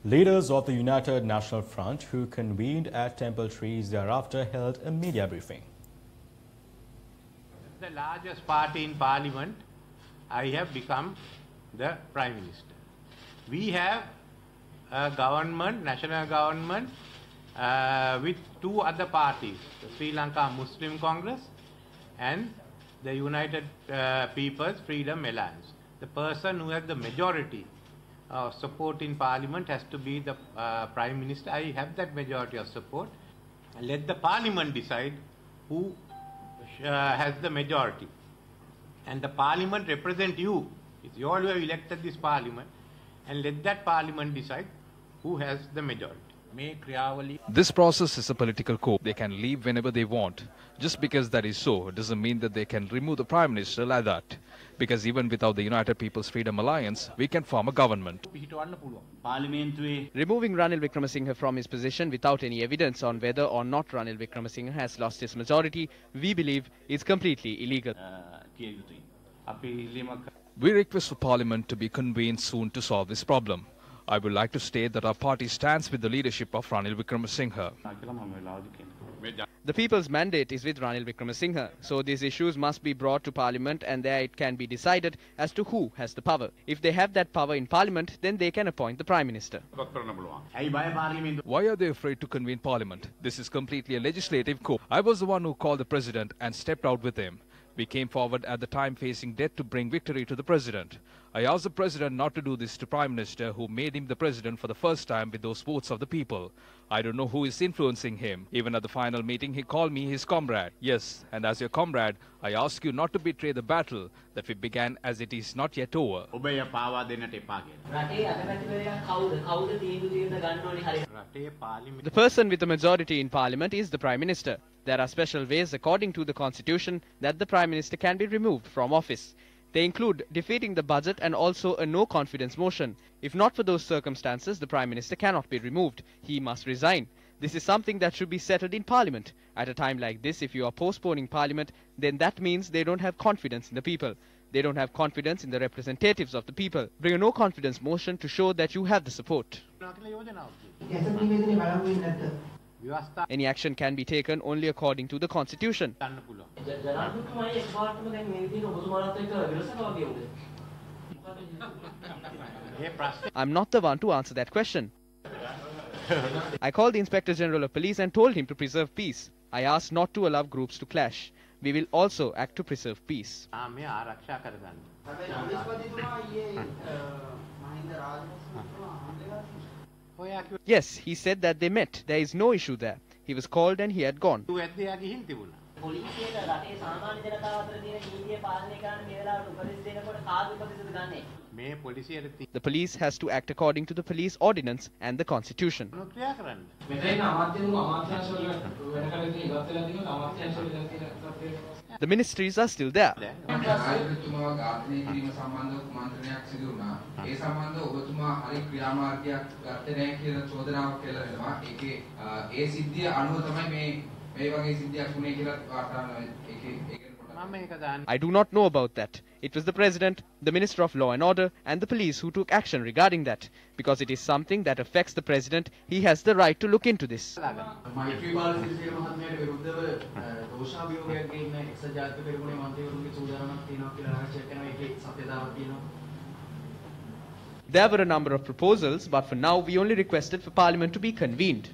Leaders of the United National Front who convened at Temple Trees thereafter held a media briefing. The largest party in Parliament, I have become the Prime Minister. We have a government, national government, with two other parties, the Sri Lanka Muslim Congress and the United People's Freedom Alliance. The person who has the majority support in Parliament has to be the Prime Minister. I have that majority of support. Let the Parliament decide who has the majority. And the Parliament represent you. It's you all who have elected this Parliament. And let that Parliament decide who has the majority. This process is a political coup. They can leave whenever they want. Just because that is so, doesn't mean that they can remove the Prime Minister like that. Because even without the United People's Freedom Alliance, we can form a government. Removing Ranil Wickremesinghe from his position without any evidence on whether or not Ranil Wickremesinghe has lost his majority, we believe is completely illegal. We request for Parliament to be convened soon to solve this problem. I would like to state that our party stands with the leadership of Ranil Wickremesinghe. The people's mandate is with Ranil Wickremesinghe, so these issues must be brought to Parliament and there it can be decided as to who has the power. If they have that power in Parliament, then they can appoint the Prime Minister. Why are they afraid to convene Parliament? This is completely a legislative coup. I was the one who called the President and stepped out with him. We came forward at the time facing death to bring victory to the President. I asked the President not to do this to Prime Minister who made him the President for the first time with those votes of the people. I don't know who is influencing him. Even at the final meeting, he called me his comrade. Yes, and as your comrade, I ask you not to betray the battle that we began as it is not yet over. The person with the majority in Parliament is the Prime Minister. There are special ways according to the Constitution that the Prime Minister can be removed from office. They include defeating the budget and also a no-confidence motion. If not for those circumstances, the Prime Minister cannot be removed. He must resign. This is something that should be settled in Parliament. At a time like this, if you are postponing Parliament, then that means they don't have confidence in the people. They don't have confidence in the representatives of the people. Bring a no-confidence motion to show that you have the support. Any action can be taken only according to the Constitution. I'm not the one to answer that question. I called the Inspector General of Police and told him to preserve peace. I asked not to allow groups to clash. We will also act to preserve peace. Yes, he said that they met. There is no issue there. He was called and he had gone. The police has to act according to the police ordinance and the Constitution. The ministries are still there. I do not know about that. It was the President, the Minister of Law and Order and the police who took action regarding that. Because it is something that affects the President, he has the right to look into this. There were a number of proposals, but for now we only requested for Parliament to be convened.